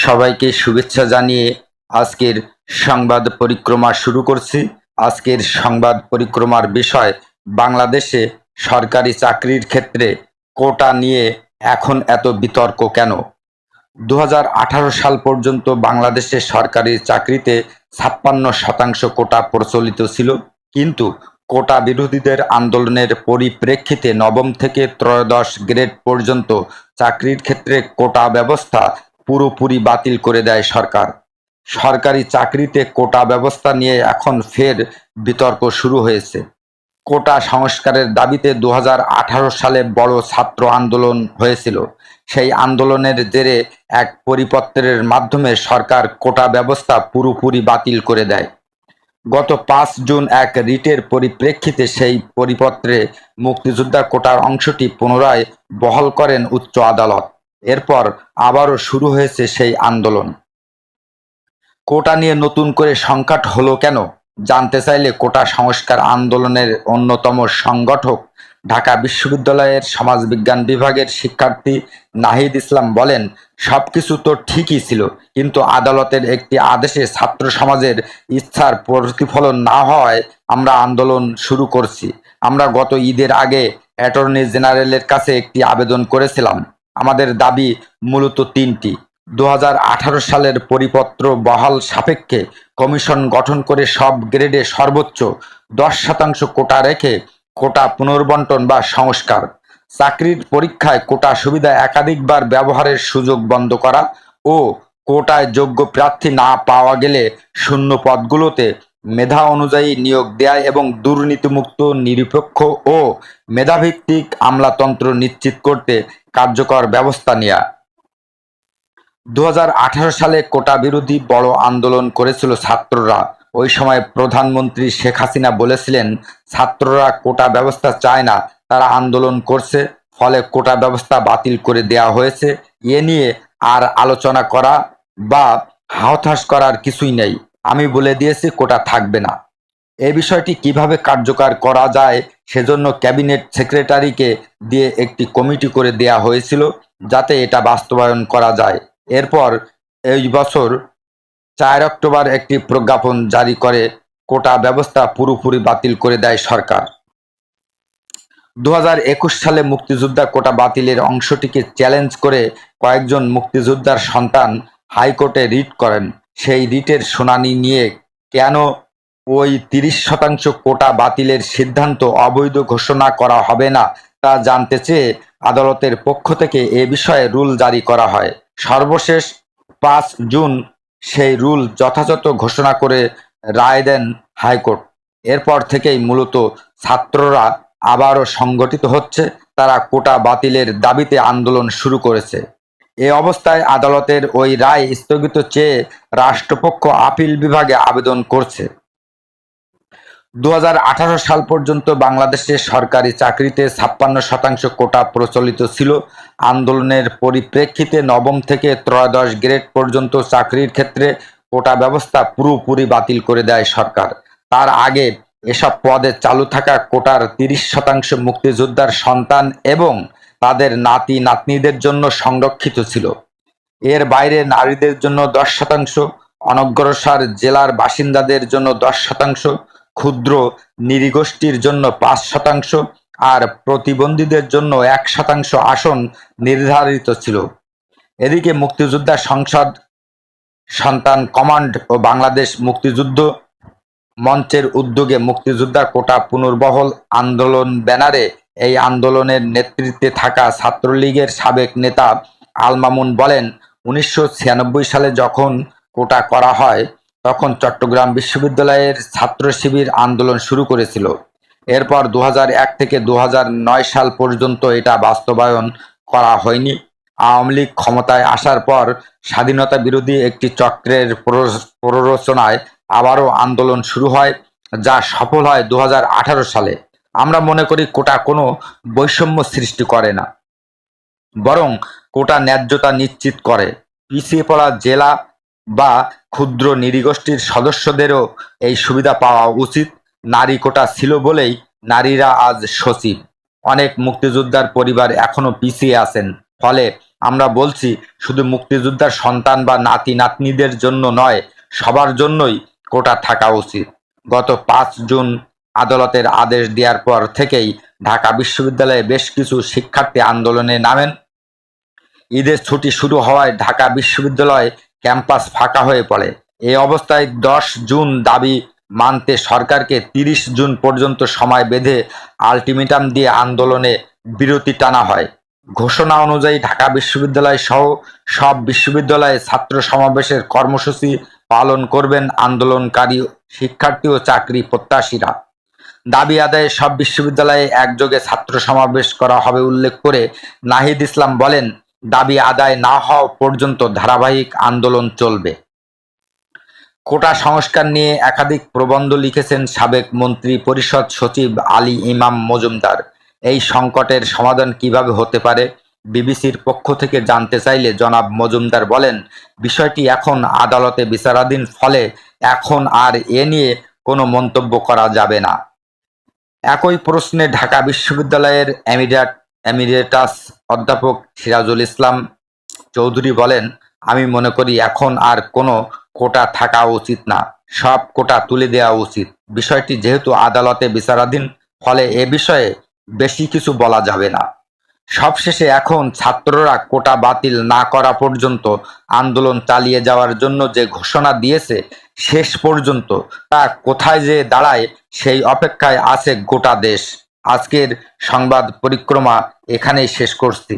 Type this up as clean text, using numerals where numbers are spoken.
সবাইকে শুভেচ্ছা জানিয়ে আজকের সংবাদ পরিক্রমা শুরু করছি। আজকের সংবাদ পরিক্রমার বিষয়, বাংলাদেশে সরকারি চাকরির ক্ষেত্রে কোটা নিয়ে এখন এত বিতর্ক কেন? 2018 সাল পর্যন্ত বাংলাদেশে সরকারি চাকরিতে 56% কোটা প্রচলিত ছিল, কিন্তু কোটা বিরোধীদের আন্দোলনের পরিপ্রেক্ষিতে নবম থেকে ত্রয়োদশ গ্রেড পর্যন্ত চাকরির ক্ষেত্রে কোটা ব্যবস্থা পুরোপুরি বাতিল করে দেয় সরকার। সরকারি চাকরিতে কোটা ব্যবস্থা নিয়ে এখন ফের বিতর্ক শুরু হয়েছে। কোটা সংস্কারের দাবিতে 2018 সালে বড় ছাত্র আন্দোলন হয়েছিল। সেই আন্দোলনের জেরে এক পরিপত্রের মাধ্যমে সরকার কোটা ব্যবস্থা পুরোপুরি বাতিল করে দেয়। গত 5 জুন এক রিটের পরিপ্রেক্ষিতে সেই পরিপত্রে মুক্তিযোদ্ধা কোটার অংশটি পুনরায় বহাল করেন উচ্চ আদালত। এরপর আবারও শুরু হয়েছে সেই আন্দোলন। কোটা নিয়ে নতুন করে সংকট হলো কেন জানতে চাইলে কোটা সংস্কার আন্দোলনের অন্যতম সংগঠক ঢাকা বিশ্ববিদ্যালয়ের সমাজবিজ্ঞান বিভাগের শিক্ষার্থী নাহিদ ইসলাম বলেন, সবকিছু তো ঠিকই ছিল, কিন্তু আদালতের একটি আদেশে ছাত্র সমাজের ইচ্ছার প্রতিফলন না হওয়ায় আমরা আন্দোলন শুরু করছি। আমরা গত ঈদের আগে অ্যাটর্নি জেনারেলের কাছে একটি আবেদন করেছিলাম। আমাদের দাবি মূলত তিনটি: 2018 সালের পরিপত্র বহাল সাপেক্ষে কমিশন গঠন করে সব গ্রেডে সর্বোচ্চ 10% কোটা রেখে কোটা পুনর্বণ্টন বা সংস্কার, চাকরির পরীক্ষায় কোটা সুবিধা একাধিকবার ব্যবহারের সুযোগ বন্ধ করা ও কোটায় যোগ্য প্রার্থী না পাওয়া গেলে শূন্য পদগুলোতে মেধা অনুযায়ী নিয়োগ দেয়া এবং দুর্নীতিমুক্ত, নিরপেক্ষ ও মেধাভিত্তিক আমলাতন্ত্র নিশ্চিত করতে কার্যকর ব্যবস্থা নেয়া। 2018 সালে কোটা বিরোধী বড় আন্দোলন করেছিল ছাত্ররা। ওই সময় প্রধানমন্ত্রী শেখ হাসিনা বলেছিলেন, ছাত্ররা কোটা ব্যবস্থা চায় না, তারা আন্দোলন করছে, ফলে কোটা ব্যবস্থা বাতিল করে দেয়া হয়েছে। এ নিয়ে আর আলোচনা করা বা হাওতাশ করার কিছুই নেই। আমি বলে দিয়েছি কোটা থাকবে না। এই বিষয়টি কিভাবে কার্যকর করা যায় সেজন্য ক্যাবিনেট সেক্রেটারিকে দিয়ে একটি কমিটি করে দেয়া হয়েছিল, যাতে এটা বাস্তবায়ন করা যায়। এরপর এই বছর 4 অক্টোবর একটি প্রজ্ঞাপন জারি করে কোটা ব্যবস্থা পুরোপুরি বাতিল করে দেয় সরকার। 2021 সালে মুক্তিযোদ্ধা কোটা বাতিলের অংশটিকে চ্যালেঞ্জ করে কয়েকজন মুক্তিযোদ্ধার সন্তান হাইকোর্টে রিট করেন। সেই রিটের শুনানি নিয়ে কেন ওই 30% কোটা বাতিলের সিদ্ধান্ত অবৈধ ঘোষণা করা হবে না তা জানতে চেয়ে আদালতের পক্ষ থেকে এ বিষয়ে রুল জারি করা হয়। সর্বশেষ 5 জুন সেই রুল যথাযথ ঘোষণা করে রায় দেন হাইকোর্ট। এরপর থেকেই মূলত ছাত্ররা আবারও সংগঠিত হচ্ছে, তারা কোটা বাতিলের দাবিতে আন্দোলন শুরু করেছে। এ অবস্থায় আদালতের ওই রায় স্থগিত চেয়ে রাষ্ট্রপক্ষ আপিল বিভাগে আবেদন করছে। 2018 সাল পর্যন্ত বাংলাদেশে সরকারি চাকরিতে 56% কোটা প্রচলিত ছিল। আন্দোলনের পরিপ্রেক্ষিতে নবম থেকে ত্রয়োদশ গ্রেড পর্যন্ত চাকরির ক্ষেত্রে কোটা ব্যবস্থা পুরোপুরি বাতিল করে দেয় সরকার। তার আগে এসব পদে চালু থাকা কোটার 30% মুক্তিযোদ্ধার সন্তান এবং তাদের নাতি নাতনিদের জন্য সংরক্ষিত ছিল। এর বাইরে নারীদের জন্য 10%, অনগ্রসর জেলার বাসিন্দাদের জন্য 10%, ক্ষুদ্র নৃগোষ্ঠীর জন্য 5% আর প্রতিবন্ধীদের জন্য 1% আসন নির্ধারিত ছিল। এদিকে মুক্তিযোদ্ধা সংসদ, সন্তান কমান্ড ও বাংলাদেশ মুক্তিযুদ্ধ মঞ্চের উদ্যোগে মুক্তিযোদ্ধা কোটা পুনর্বহাল আন্দোলন ব্যানারে এই আন্দোলনের নেতৃত্বে থাকা ছাত্রলীগের সাবেক নেতা আল মামুন বলেন, 1996 সালে যখন কোটা করা হয় তখন চট্টগ্রাম বিশ্ববিদ্যালয়ের ছাত্র শিবির আন্দোলন শুরু করেছিল। এরপর 2001 থেকে 2009 সাল পর্যন্ত এটা বাস্তবায়ন করা হয়নি। আওয়ামী লীগ ক্ষমতায় আসার পর স্বাধীনতা বিরোধী একটি চক্রের প্ররোচনায় আবারও আন্দোলন শুরু হয়, যা সফল হয় 2018 সালে। আমরা মনে করি কোটা কোনো বৈষম্য সৃষ্টি করে না, বরং কোটা ন্যায্যতা নিশ্চিত করে। পিছিয়ে পড়া জেলা বা ক্ষুদ্র নৃগোষ্ঠীর সদস্যদেরও এই সুবিধা পাওয়া উচিত। নারী কোটা ছিল বলেই নারীরা আজ সচিব। অনেক মুক্তিযোদ্ধার পরিবার এখনো পিছিয়ে আছেন, ফলে আমরা বলছি শুধু মুক্তিযোদ্ধার সন্তান বা নাতি নাতনিদের জন্য নয়, সবার জন্যই কোটা থাকা উচিত। গত 5 জুন আদালতের আদেশ দেওয়ার পর থেকেই ঢাকা বিশ্ববিদ্যালয়ে বেশ কিছু শিক্ষার্থী আন্দোলনে নামেন। ঈদের ছুটি শুরু হওয়ায় ঢাকা বিশ্ববিদ্যালয় ক্যাম্পাস ফাঁকা হয়ে পড়ে। এই অবস্থায় 10 জুন দাবি মানতে সরকারকে 30 জুন পর্যন্ত সময় বেঁধে আলটিমেটাম দিয়ে আন্দোলনে বিরতি টানা হয়। ঘোষণা অনুযায়ী ঢাকা বিশ্ববিদ্যালয় সহ সব বিশ্ববিদ্যালয়ে ছাত্র সমাবেশের কর্মসূচি পালন করবেন আন্দোলনকারী শিক্ষার্থী ও চাকরি প্রত্যাশীরা। দাবি আদায়ে সব বিশ্ববিদ্যালয়ে একযোগে ছাত্র সমাবেশ করা হবে উল্লেখ করে নাহিদ ইসলাম বলেন, দাবি আদায় না হওয়া পর্যন্ত ধারাবাহিক আন্দোলন চলবে। কোটা সংস্কার নিয়ে একাধিক প্রবন্ধ লিখেছেন সাবেক মন্ত্রী পরিষদ সচিব আলী ইমাম মজুমদার। এই সংকটের সমাধান কিভাবে হতে পারে বিবিসির পক্ষ থেকে জানতে চাইলে জনাব মজুমদার বলেন, বিষয়টি এখন আদালতে বিচারাধীন, ফলে এখন আর এ নিয়ে কোনো মন্তব্য করা যাবে না। একই প্রশ্নে ঢাকা বিশ্ববিদ্যালয়ের এমিরেটাস অধ্যাপক সিরাজুল ইসলাম চৌধুরী বলেন, আমি মনে করি এখন আর কোনো কোটা থাকা উচিত না, সব কোটা তুলে দেওয়া উচিত। বিষয়টি যেহেতু আদালতে বিচারাধীন, ফলে এ বিষয়ে বেশি কিছু বলা যাবে না। সবশেষে এখন ছাত্ররা কোটা বাতিল না করা পর্যন্ত আন্দোলন চালিয়ে যাওয়ার জন্য যে ঘোষণা দিয়েছে, শেষ পর্যন্ত তা কোথায় যে দাঁড়ায় সেই অপেক্ষায় আছে গোটা দেশ। আজকের সংবাদ পরিক্রমা এখানেই শেষ করছি।